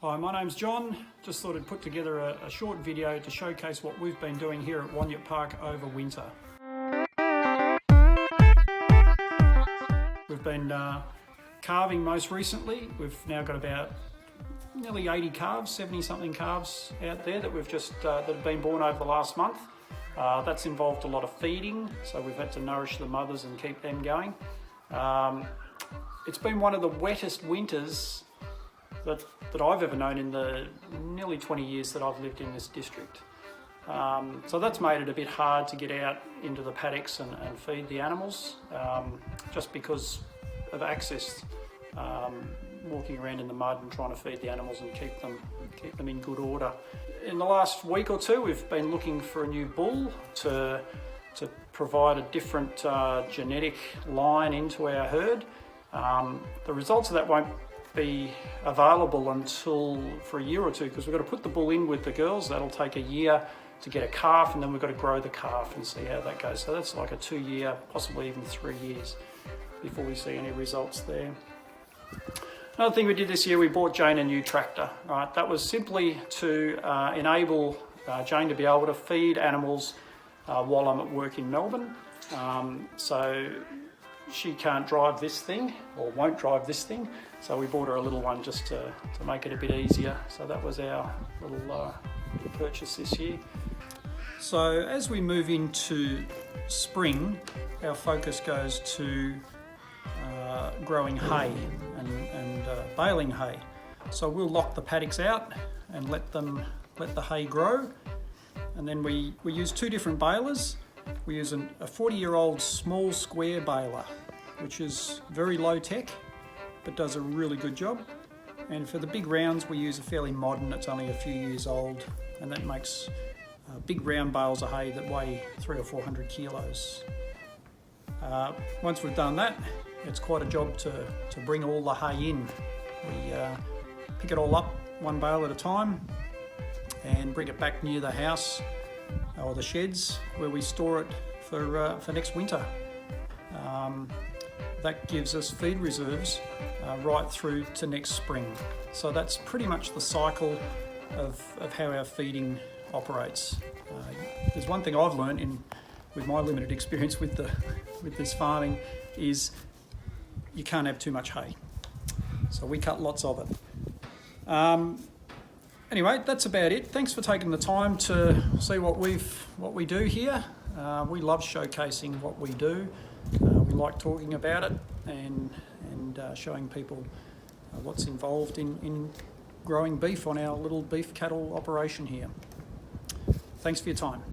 Hi, my name's John. Just thought I'd put together a short video to showcase what we've been doing here at Wonyip Park over winter. We've been calving most recently. We've now got about nearly 80 calves, 70 something calves out there that we've just that have been born over the last month. That's involved a lot of feeding, so we've had to nourish the mothers and keep them going. It's been one of the wettest winters that I've ever known in the nearly 20 years that I've lived in this district. So that's made it a bit hard to get out into the paddocks and feed the animals, just because of access, walking around in the mud and trying to feed the animals and keep them in good order. In the last week or two, we've been looking for a new bull to provide a different genetic line into our herd. The results of that won't be available until for a year or two, because we've got to put the bull in with the girls. That'll take a year to get a calf, and then we've got to grow the calf and see how that goes. So that's like a 2 year, possibly even 3 years before we see any results there. Another thing we did this year, we bought Jane a new tractor. Right, that was simply to enable Jane to be able to feed animals while I'm at work in Melbourne. So she can't drive this thing, or won't drive this thing, so we bought her a little one just to make it a bit easier. So that was our little purchase this year. So as we move into spring, our focus goes to growing hay and baling hay. So we'll lock the paddocks out and let the hay grow, and then we use two different balers. We use a 40-year-old small square baler, which is very low tech, but does a really good job. And for the big rounds, we use a fairly modern, it's only a few years old, and that makes big round bales of hay that weigh 300 or 400 kilos. Once we've done that, it's quite a job to bring all the hay in. We pick it all up one bale at a time and bring it back near the house or the sheds where we store it for next winter. That gives us feed reserves right through to next spring. So that's pretty much the cycle of how our feeding operates. There's one thing I've learned with my limited experience with this farming is you can't have too much hay. So we cut lots of it. Anyway, that's about it. Thanks for taking the time to see what we do here. We love showcasing what we do. We like talking about it and showing people what's involved in growing beef on our little beef cattle operation here. Thanks for your time.